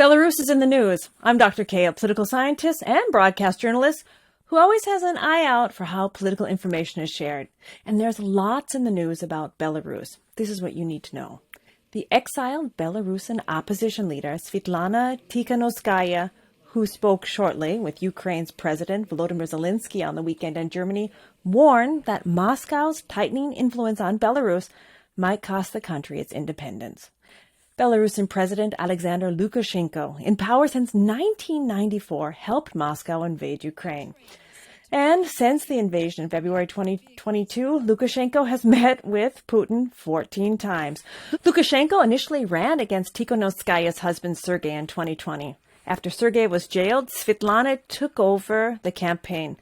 Belarus is in the news. I'm Dr. K, a political scientist and broadcast journalist who always has an eye out for how political information is shared. And there's lots in the news about Belarus. This is what you need to know. The exiled Belarusian opposition leader, Svitlana Tikhanovskaya, who spoke shortly with Ukraine's President Volodymyr Zelensky on the weekend in Germany, warned that Moscow's tightening influence on Belarus might cost the country its independence. Belarusian President Alexander Lukashenko, in power since 1994, helped Moscow invade Ukraine. And since the invasion in February 2022, Lukashenko has met with Putin 14 times. Lukashenko initially ran against Tikhanovskaya's husband Sergei in 2020. After Sergei was jailed, Svitlana took over the campaign.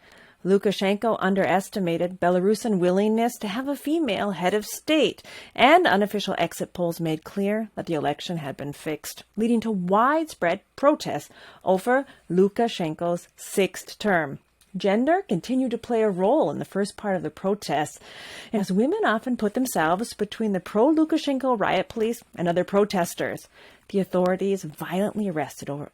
Lukashenko underestimated Belarusian willingness to have a female head of state, and unofficial exit polls made clear that the election had been fixed, leading to widespread protests over Lukashenko's sixth term. Gender continued to play a role in the first part of the protests, as women often put themselves between the pro-Lukashenko riot police and other protesters. The authorities violently arrested over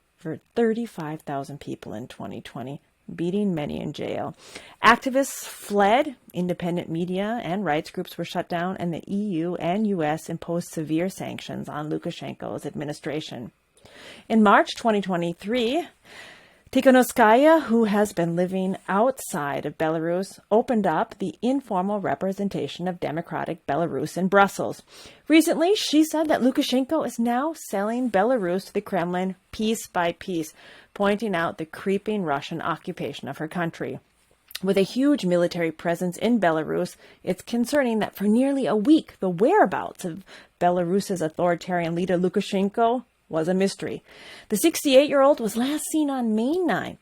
35,000 people in 2020, beating many in jail. Activists fled, independent media and rights groups were shut down, and the EU and US imposed severe sanctions on Lukashenko's administration. In March 2023, Tikhanovskaya, who has been living outside of Belarus, opened up the informal representation of democratic Belarus in Brussels. Recently, she said that Lukashenko is now selling Belarus to the Kremlin piece by piece, pointing out the creeping Russian occupation of her country. With a huge military presence in Belarus, it's concerning that for nearly a week, the whereabouts of Belarus's authoritarian leader Lukashenko was a mystery. The 68-year-old was last seen on May 9th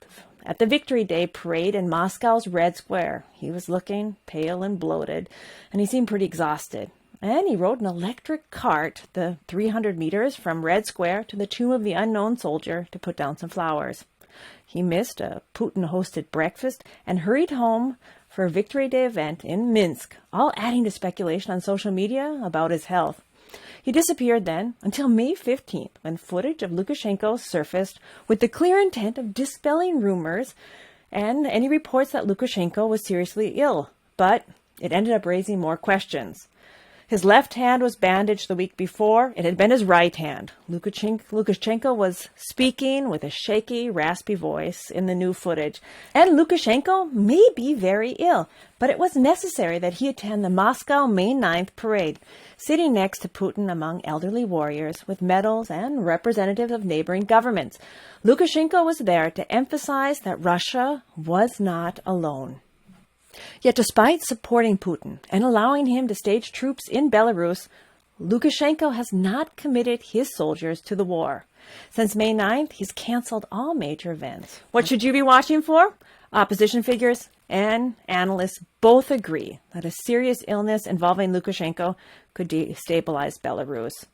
at the Victory Day parade in Moscow's Red Square. He was looking pale and bloated, and he seemed pretty exhausted. And he rode an electric cart the 300 meters from Red Square to the tomb of the unknown soldier to put down some flowers. He missed a Putin-hosted breakfast and hurried home for a Victory Day event in Minsk, all adding to speculation on social media about his health. He disappeared then until May 15th, when footage of Lukashenko surfaced with the clear intent of dispelling rumors and any reports that Lukashenko was seriously ill. But it ended up raising more questions. His left hand was bandaged the week before. It had been his right hand. Lukashenko was speaking with a shaky, raspy voice in the new footage. And Lukashenko may be very ill, but it was necessary that he attend the Moscow May 9th parade, sitting next to Putin among elderly warriors with medals and representatives of neighboring governments. Lukashenko was there to emphasize that Russia was not alone. Yet despite supporting Putin and allowing him to stage troops in Belarus, Lukashenko has not committed his soldiers to the war. Since May 9th, he's canceled all major events. What should you be watching for? Opposition figures and analysts both agree that a serious illness involving Lukashenko could destabilize Belarus.